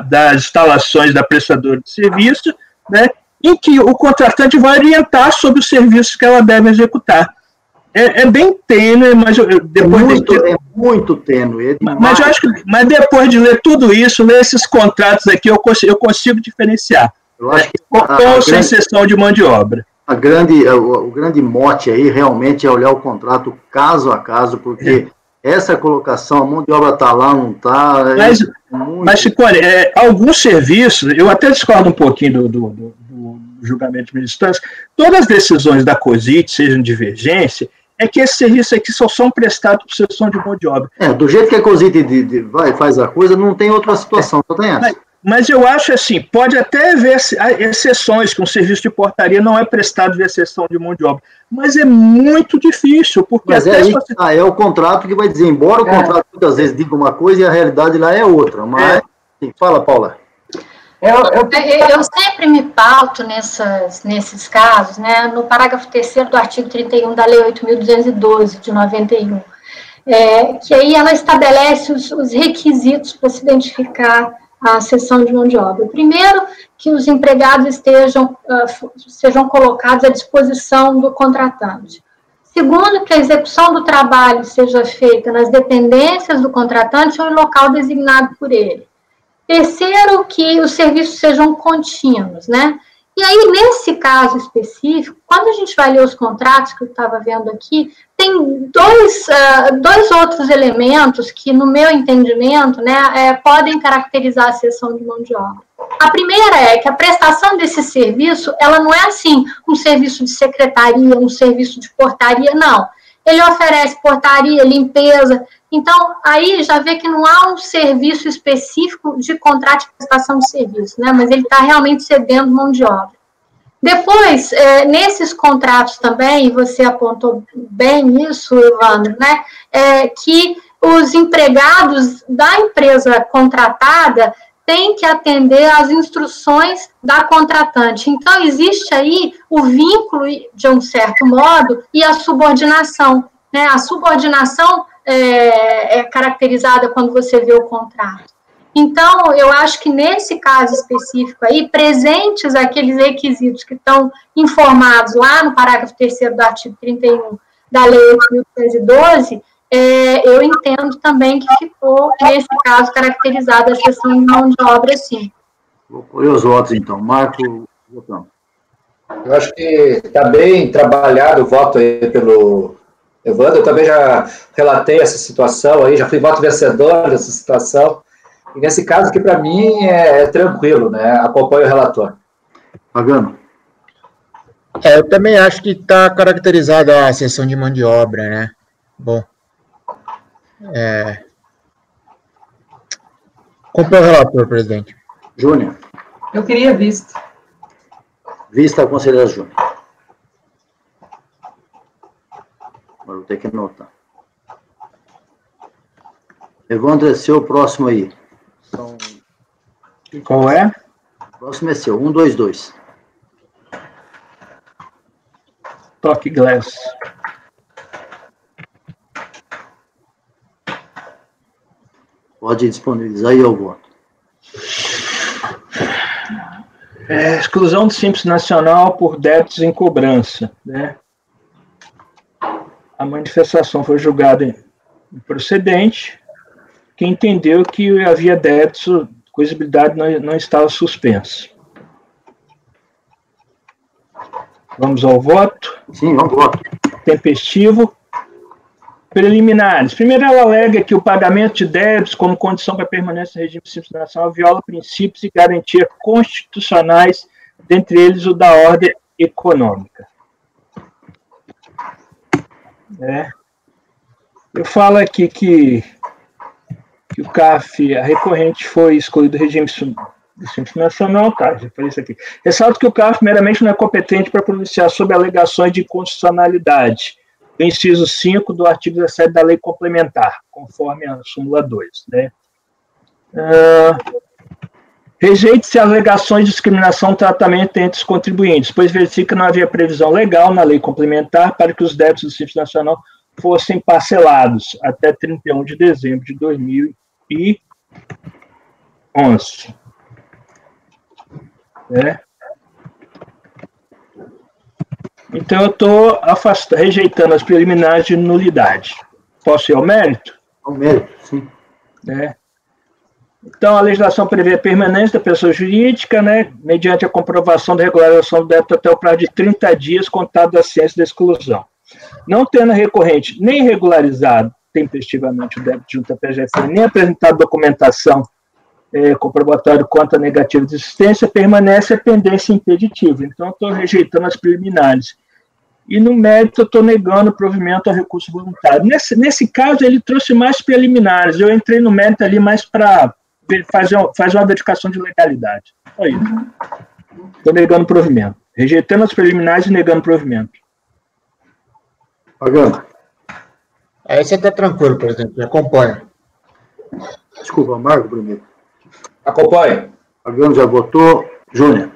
das instalações da prestadora de serviço, né, em que o contratante vai orientar sobre os serviços que ela deve executar. É bem tênue, mas depois é muito tênue. Mas eu acho que depois de ler tudo isso, ler esses contratos aqui, eu consigo diferenciar. Eu acho que com ou sem exceção de mão de obra. O grande mote aí realmente é olhar o contrato caso a caso, porque essa colocação, a mão de obra está lá, não está. Mas Sicone, alguns serviços, eu até discordo um pouquinho do julgamento de ministrança, todas as decisões da COSIT, sejam divergência, é que esses serviços aqui só são prestados por sessão de mão de obra. Do jeito que a COSIT faz a coisa, não tem outra situação, só tem essa. Mas eu acho assim, pode até haver exceções, que um serviço de portaria não é prestado via cessão de mão de obra, mas é muito difícil, porque mas é o contrato que vai dizer, embora o contrato muitas vezes diga uma coisa e a realidade lá é outra, mas fala, Paula. Eu sempre me pauto nesses casos, né, no parágrafo 3º do artigo 31 da Lei 8.212, de 91, que aí ela estabelece os requisitos para se identificar a cessão de mão de obra. Primeiro, que os empregados sejam colocados à disposição do contratante. Segundo, que a execução do trabalho seja feita nas dependências do contratante ou em local designado por ele. Terceiro, que os serviços sejam contínuos, né? E aí, nesse caso específico, quando a gente vai ler os contratos que eu estava vendo aqui, tem dois outros elementos que, no meu entendimento, né, podem caracterizar a cessão de mão de obra. A primeira é que a prestação desse serviço, ela não é assim, um serviço de secretaria, um serviço de portaria, não. Ele oferece portaria, limpeza. Então, aí já vê que não há um serviço específico de contrato de prestação de serviço, né? Mas ele está realmente cedendo mão de obra. Depois, nesses contratos também, e você apontou bem isso, Evandro, né? Que os empregados da empresa contratada têm que atender às instruções da contratante. Então, existe aí o vínculo, de um certo modo, e a subordinação, né? A subordinação é caracterizada quando você vê o contrato. Então, eu acho que nesse caso específico aí, presentes aqueles requisitos que estão informados lá no parágrafo 3º do artigo 31 da Lei 8.212, eu entendo também que ficou, nesse caso, caracterizada a cessão de mão de obra, sim. Vou colher os votos, então. Marco, votando. Eu acho que está bem trabalhado o voto aí pelo Evandro. Eu também já relatei essa situação aí, já fui voto vencedor dessa situação. E nesse caso aqui, para mim, é tranquilo, né? Acompanho o relator. Pagano. Eu também acho que está caracterizada a cessão de mão de obra, né? Bom. Acompanho o relator, presidente. Júnior. Eu queria visto. Vista a conselheira Júnior. Agora vou ter que anotar. Evandro, é seu, próximo aí. Qual é? O próximo é seu, 122. Toque Glass. Pode disponibilizar aí o voto. Exclusão do Simples Nacional por débitos em cobrança, né? A manifestação foi julgada improcedente, que entendeu que havia débitos, coisibilidade não estava suspensa. Vamos ao voto? Sim, vamos ao voto. Tempestivo. Preliminares. Primeiro, ela alega que o pagamento de débitos como condição para permanência no regime simples nacional viola princípios e garantias constitucionais, dentre eles o da ordem econômica. Eu falo aqui que o CAF, a recorrente, foi excluído do regime simples nacional, tá? Já falei isso aqui. Ressalto que o CAF meramente não é competente para pronunciar sobre alegações de inconstitucionalidade, o inciso 5 do artigo 17 da lei complementar, conforme a súmula 2. Né? Rejeite-se alegações de discriminação no tratamento entre os contribuintes, pois verifica que não havia previsão legal na lei complementar para que os débitos do Simples Nacional fossem parcelados até 31 de dezembro de 2011. Então, eu estou rejeitando as preliminares de nulidade. Posso ir ao mérito? Ao mérito, sim. Então, a legislação prevê a permanência da pessoa jurídica, mediante a comprovação da regularização do débito até o prazo de 30 dias, contado da ciência da exclusão. Não tendo a recorrente nem regularizado tempestivamente o débito junto à PGF, nem apresentado documentação comprobatório quanto à negativa de existência, permanece a pendência impeditiva. Então, eu estou rejeitando as preliminares. E no mérito, eu estou negando o provimento ao recurso voluntário. Nesse caso, ele trouxe mais preliminares. Eu entrei no mérito ali mais para fazer uma verificação de legalidade. Só isso. Estou negando o provimento. Rejeitando as preliminares e negando o provimento. Pagando. Aí você está tranquilo, presidente. Acompanha. Desculpa, Marco, primeiro. Acompanhe. Pagando já votou. Júnior.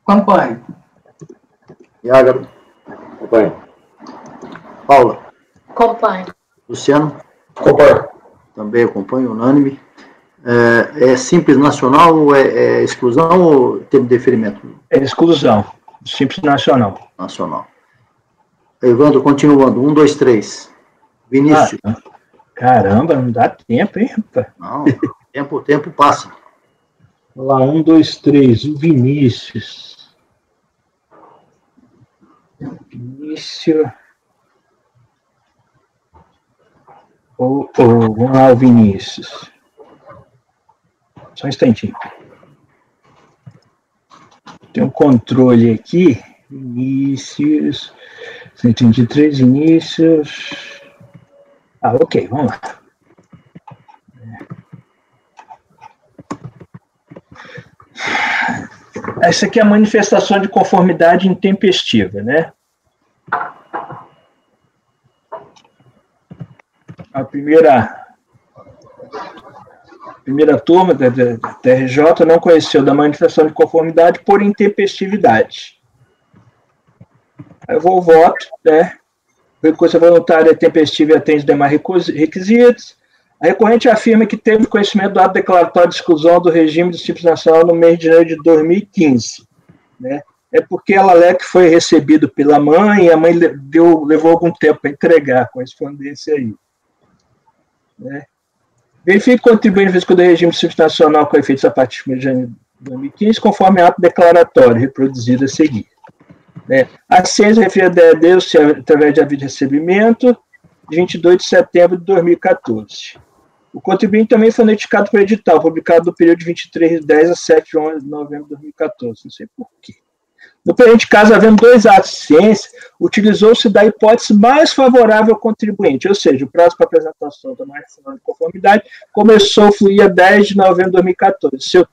Acompanhe. Iágaro. Acompanhe. Paula. Acompanhe. Luciano. Acompanhe. Também acompanho, unânime. É simples nacional ou é exclusão ou tem deferimento? É exclusão. Simples nacional. Nacional. Evandro, continuando. 1, 2, 3. Vinícius. Caramba, não dá tempo, hein, rapaz? Não, o tempo passa. Vamos lá, 1, 2, 3. O Vinícius. Vamos lá, o Vinícius. Só um instantinho. Tem um controle aqui. Vinícius. 123, Vinícius. Ok, vamos lá. Essa aqui é a manifestação de conformidade intempestiva, né? A primeira turma da TRJ não conheceu da manifestação de conformidade por intempestividade. Aí eu vou ao voto, né? Recurso voluntário é tempestivo e atende demais requisitos. A recorrente afirma que teve conhecimento do ato declaratório de exclusão do regime do Simples Nacional no mês de janeiro de 2015. Né? É porque ela alega que foi recebido pela mãe e a mãe levou algum tempo para entregar a correspondência aí. Né? Verifique o contribuinte fiscal do regime do Simples Nacional com efeitos a partir de janeiro de 2015, conforme ato declaratório reproduzido a seguir. Né? A ciência refere a deu-se através de aviso de recebimento de 22 de setembro de 2014. O contribuinte também foi notificado por edital, publicado no período de 23 de 10 a 7 de novembro de 2014. Não sei por quê. No presente caso, havendo 2 atos de ciência, utilizou-se da hipótese mais favorável ao contribuinte, ou seja, o prazo para apresentação da manifestação de conformidade começou a fluir a 10 de novembro de 2014. Seu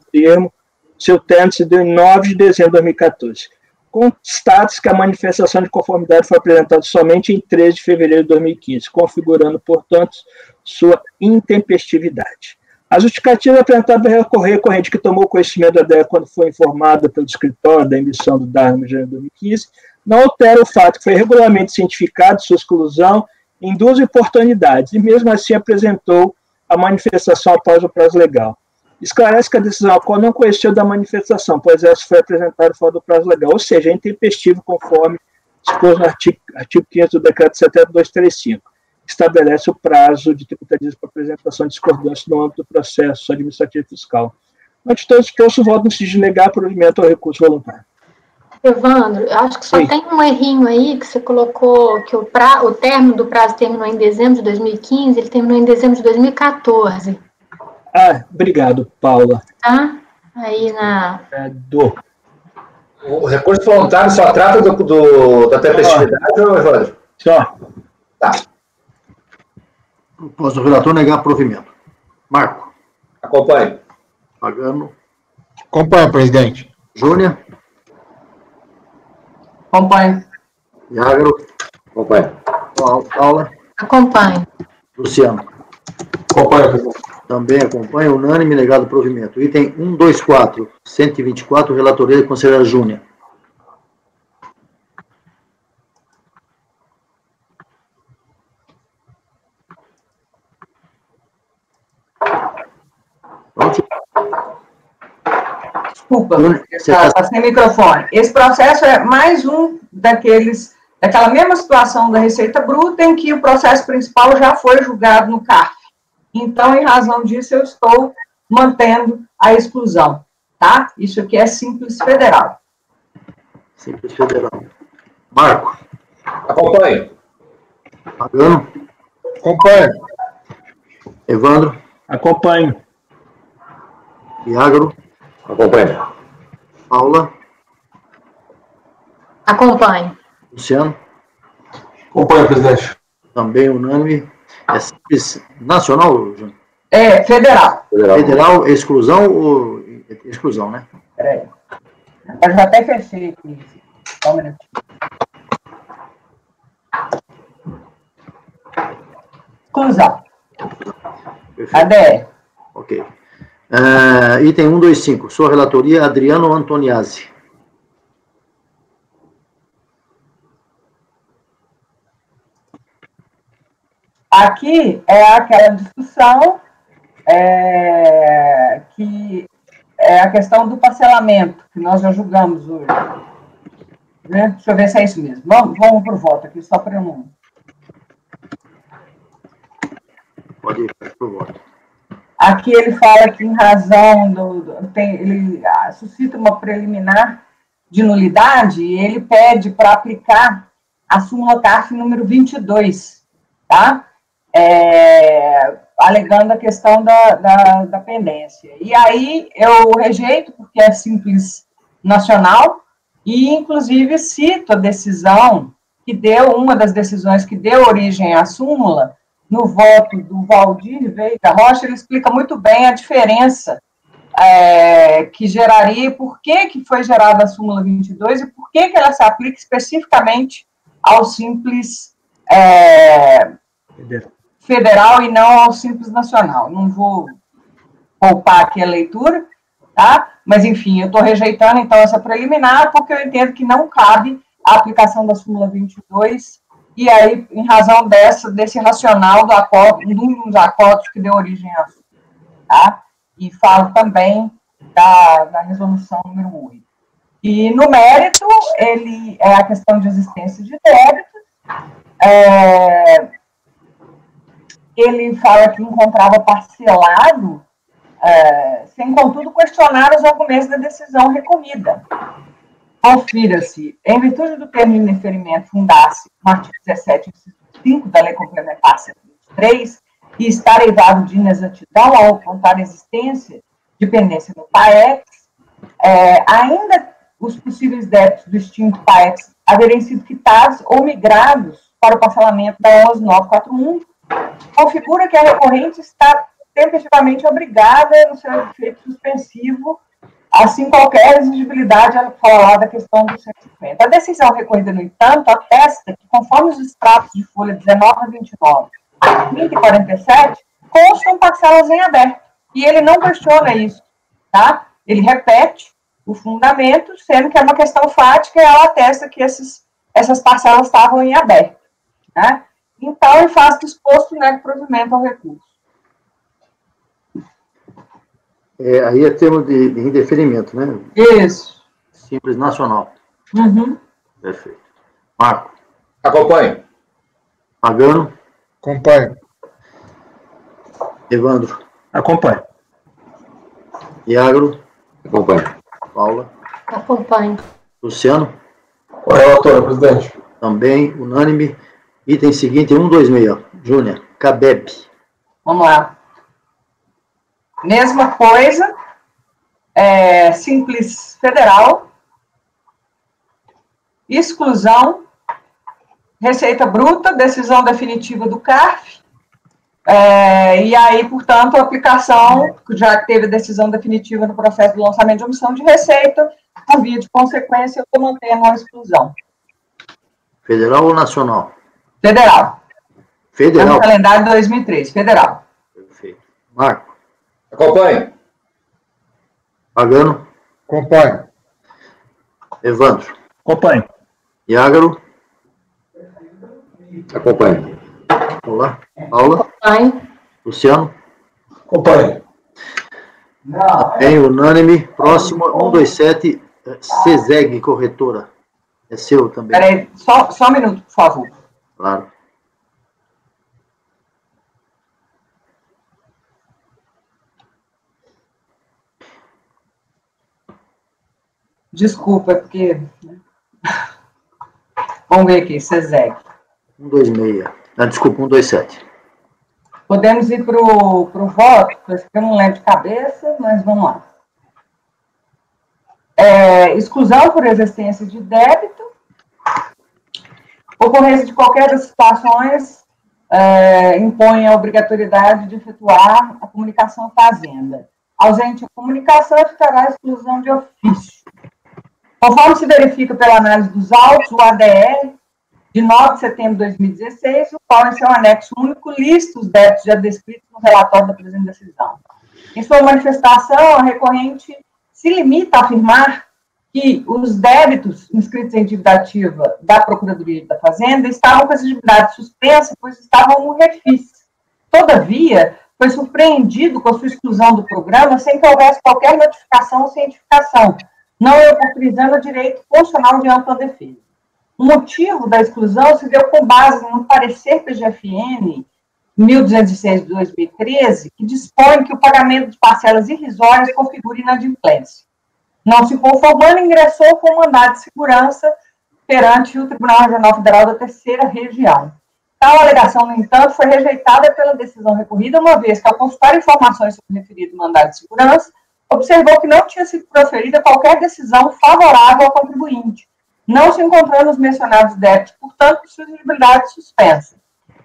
termo se deu em 9 de dezembro de 2014. constata que a manifestação de conformidade foi apresentada somente em 13 de fevereiro de 2015, configurando, portanto, sua intempestividade. A justificativa apresentada pelo recorrente que tomou conhecimento da DEA quando foi informada pelo escritório da emissão do DARF em janeiro de 2015 não altera o fato que foi regularmente cientificado sua exclusão em 2 oportunidades e, mesmo assim, apresentou a manifestação após o prazo legal. Esclarece que a decisão qual não conheceu da manifestação, pois essa foi apresentada fora do prazo legal, ou seja, é intempestivo conforme disposto no artigo 500 do Decreto 70235, que estabelece o prazo de 30 dias para apresentação de discordância no âmbito do processo administrativo fiscal. Ante todo exposto, voto-se de negar provimento ao recurso voluntário. Evandro, eu acho que só tem um errinho aí, que você colocou que o término do prazo terminou em dezembro de 2015, ele terminou em dezembro de 2014. Ah, obrigado, Paula. Tá? Aí na... O recurso voluntário só trata da tempestividade, ou Evandro? Só. Tá. Posso o relator negar provimento. Marco. Acompanhe. Pagano. Acompanha, presidente. Júnior. Acompanho. Iagro. Acompanha. Paula. Acompanho. Luciano. Acompanha, presidente. Também acompanha, unânime, negado provimento. Item 124, 124, relatoria da conselheira Júnior. Pronto. Desculpa, está sem microfone. Esse processo é mais um daquela mesma situação da Receita Bruta em que o processo principal já foi julgado no CARF. Então, em razão disso, eu estou mantendo a exclusão, tá? Isso aqui é Simples Federal. Simples Federal. Marco. Acompanhe. Pagano. Acompanha. Evandro. Acompanho. Iagro. Acompanha. Paula. Acompanho. Luciano. Acompanha, presidente. Também unânime. É simples nacional, Júnior? É, federal. Federal, exclusão ou... Exclusão, né? Peraí. Eu já até fechei aqui. Só um minutinho. Exclusão. ADR. Ok. Item 125, sua relatoria, Adriano Antoniazzi. Aqui é aquela discussão que é a questão do parcelamento, que nós já julgamos hoje. Né? Deixa eu ver se é isso mesmo. Vamos para o voto aqui, só para eu não... Pode ir para o voto. Aqui ele fala que, em razão ele suscita uma preliminar de nulidade e ele pede para aplicar a súmula CARF número 22, tá? Alegando a questão da pendência. E aí eu rejeito, porque é simples nacional, e inclusive cito a decisão que deu, uma das decisões que deu origem à súmula, no voto do Valdir Veiga Rocha, ele explica muito bem a diferença que geraria, por que foi gerada a súmula 22 e por que ela se aplica especificamente ao simples federal e não ao simples nacional. Não vou poupar aqui a leitura, tá? Mas, enfim, eu estou rejeitando, então, essa preliminar, porque eu entendo que não cabe a aplicação da súmula 22, e aí, em razão desse racional do acordo, um dos acordos que deu origem à súmula, tá? E falo também da resolução número 8. E, no mérito, ele é a questão de existência de débitos, ele fala que encontrava parcelado, sem, contudo, questionar os argumentos da decisão recorrida. Confira-se, em virtude do termo de indeferimento fundar-se no artigo 17, inciso 5 da Lei Complementar 123, e estar derivado de inexatidão ao apontar a existência de pendência no PAEX, ainda os possíveis débitos do extinto PAEX haverem sido quitados ou migrados para o parcelamento da 11941, configura que a recorrente está tempestivamente obrigada, no seu efeito suspensivo, a assim, qualquer exigibilidade, ela fala lá da questão do 150. A decisão recorrida, no entanto, atesta que, conforme os extratos de folha 19 a 29, 30 e 47, constam parcelas em aberto. E ele não questiona isso, tá? Ele repete o fundamento, sendo que é uma questão fática, e ela atesta que essas parcelas estavam em aberto, né? Então, em face do exposto, nega provimento ao recurso. Aí é termo de indeferimento, né? Isso. Simples nacional. Uhum. Perfeito. Marco. Acompanho. Pagano. Acompanho. Evandro. Acompanho. Iagro. Acompanho. Paula. Acompanho. Luciano. O relator, presidente. Também, unânime. Item seguinte, 126. Júnior. Cabeb. Vamos lá. Mesma coisa. Simples federal. Exclusão. Receita bruta. Decisão definitiva do CARF. E aí, portanto, a aplicação, já que teve decisão definitiva no processo do lançamento de omissão de receita, por via de consequência, eu estou mantendo a exclusão. Federal ou nacional? Federal. Federal. No calendário de 2003, federal. Perfeito. Marco. Acompanho. Pagano. Acompanho. Evandro. Acompanho. Iágaro. Acompanho. Olá. Paula. Acompanho. Luciano. Acompanho. Bem, unânime. Próximo, 127, CESEG, corretora. É seu também. Peraí, só um minuto, por favor. Claro. Desculpa, porque... Vamos ver aqui, CESEG. 126. Desculpa, 127. Podemos ir para o voto, porque eu não lembro de cabeça, mas vamos lá. Exclusão por existência de débito. Ocorrência de qualquer das situações impõe a obrigatoriedade de efetuar a comunicação fazenda. Ausente a comunicação, ficará a exclusão de ofício. Conforme se verifica pela análise dos autos, o ADR, de 9 de setembro de 2016, o qual, em seu anexo único, lista os débitos já descritos no relatório da presente decisão. Em sua manifestação, a recorrente se limita a afirmar que os débitos inscritos em dívida ativa da Procuradoria da Fazenda estavam com a exigibilidade suspensa, pois estavam no refis. Todavia, foi surpreendido com a sua exclusão do programa sem que houvesse qualquer notificação ou cientificação, não oportunizando o direito constitucional de ampla defesa. O motivo da exclusão se deu com base no parecer PGFN 1206 de 2013, que dispõe que o pagamento de parcelas irrisórias configura inadimplência. Não se conformando, ingressou com mandado de segurança perante o Tribunal Regional Federal da Terceira Região. Tal alegação, no entanto, foi rejeitada pela decisão recorrida, uma vez que, ao consultar informações sobre o referido mandado de segurança, observou que não tinha sido proferida qualquer decisão favorável ao contribuinte, não se encontrando os mencionados débitos, portanto, sua exigibilidade suspensa.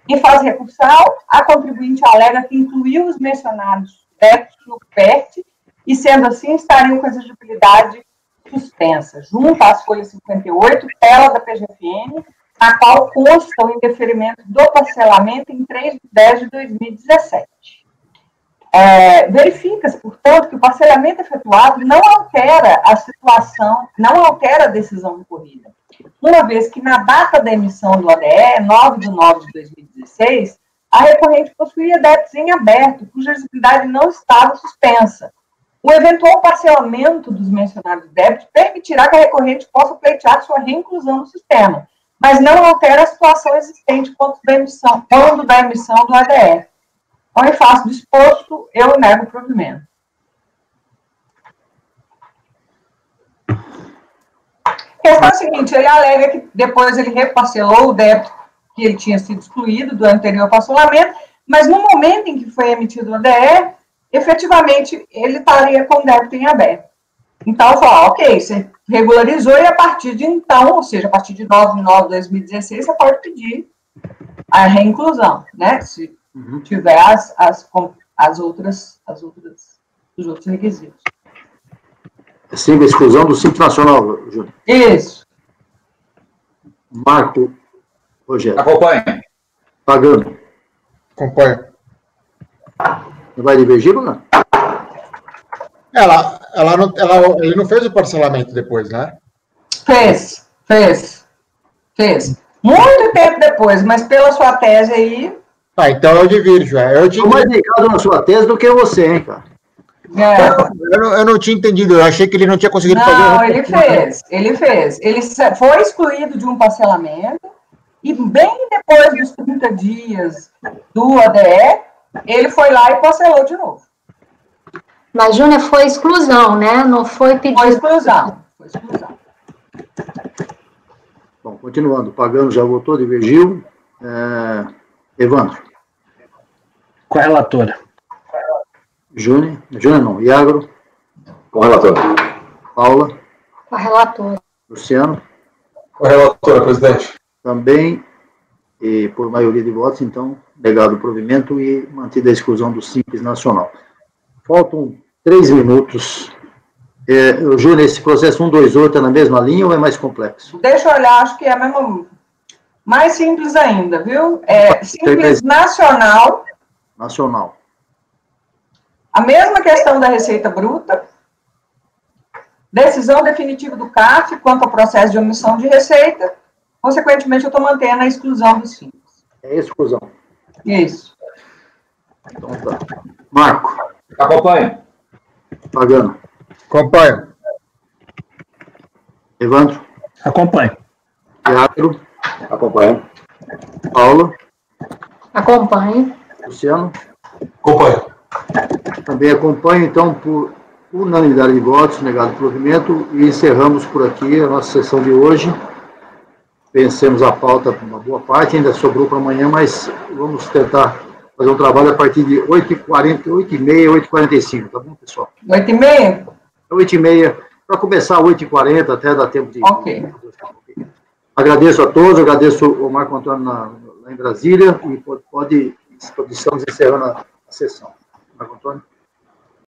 Em fase recursal, a contribuinte alega que incluiu os mencionados débitos no PERT e, sendo assim, estariam com a exigibilidade suspensa, junto às folhas 58, tela da PGFN, a qual consta o indeferimento do parcelamento em 3 de 10 de 2017. Verifica-se, portanto, que o parcelamento efetuado não altera a situação, não altera a decisão recorrida, uma vez que na data da emissão do ADE, 9 de 9 de 2016, a recorrente possuía débitos em aberto, cuja exigibilidade não estava suspensa. O eventual parcelamento dos mencionados débitos permitirá que a recorrente possa pleitear sua reinclusão no sistema, mas não altera a situação existente quando da emissão do ADE. Ao em face do exposto, eu nego o provimento. A questão é a seguinte, ele alega que depois ele reparcelou o débito que ele tinha sido excluído do anterior parcelamento, mas no momento em que foi emitido o ADE, efetivamente, ele estaria com o débito em aberto. Então, fala, ok, você regularizou e a partir de então, ou seja, a partir de 9 de 9 de 2016, você pode pedir a reinclusão, né? Se tiver os outros requisitos. Sim, a exclusão do Simples Nacional, Júnior. Isso. Marco Rogério. Acompanha. Pagano. Acompanha. Vai divergir ou não? Ele não fez o parcelamento depois, né? Fez. Muito tempo depois, mas pela sua tese aí... Ah, então eu divirjo. Estou mais ligado na sua tese do que você, hein, cara? É. Eu não tinha entendido, eu achei que ele não tinha conseguido fazer... Não, ele fez. Ele foi excluído de um parcelamento e bem depois dos 30 dias do ADE, ele foi lá e parcelou de novo. Mas, Júnior, foi exclusão, né? Não foi pedido. Foi exclusão. Bom, continuando. Pagano já votou, divergiu. Evandro. Com a relatora. Júnior não. Iagro. Com a relatora. Paula. Com a relatora. Luciano. Com a relatora, presidente. Também, e por maioria de votos, então, negado o provimento e mantida a exclusão do Simples Nacional. Faltam 3 minutos. Júnior, esse processo 128 é na mesma linha ou é mais complexo? Deixa eu olhar, acho que é mesmo mais simples ainda, viu? Simples Nacional. Nacional. A mesma questão da Receita Bruta. Decisão definitiva do CAF quanto ao processo de omissão de receita. Consequentemente, eu estou mantendo a exclusão dos Simples. É exclusão. Isso. Então tá. Marco. Acompanha. Pagano. Acompanha. Evandro. Acompanha. Iagro. Acompanha. Paula. Acompanhe. Luciano. Acompanha. Também acompanho, então, por unanimidade de votos, negado o provimento, e encerramos por aqui a nossa sessão de hoje. Vencemos a pauta por uma boa parte, ainda sobrou para amanhã, mas vamos tentar fazer um trabalho a partir de 8h40, 8h30, 8h45, tá bom, pessoal? 8h30? 8h30, para começar 8h40, até dar tempo de... Ok. Agradeço a todos, agradeço o Marco Antônio lá em Brasília, e estamos encerrando a sessão. Marco Antônio.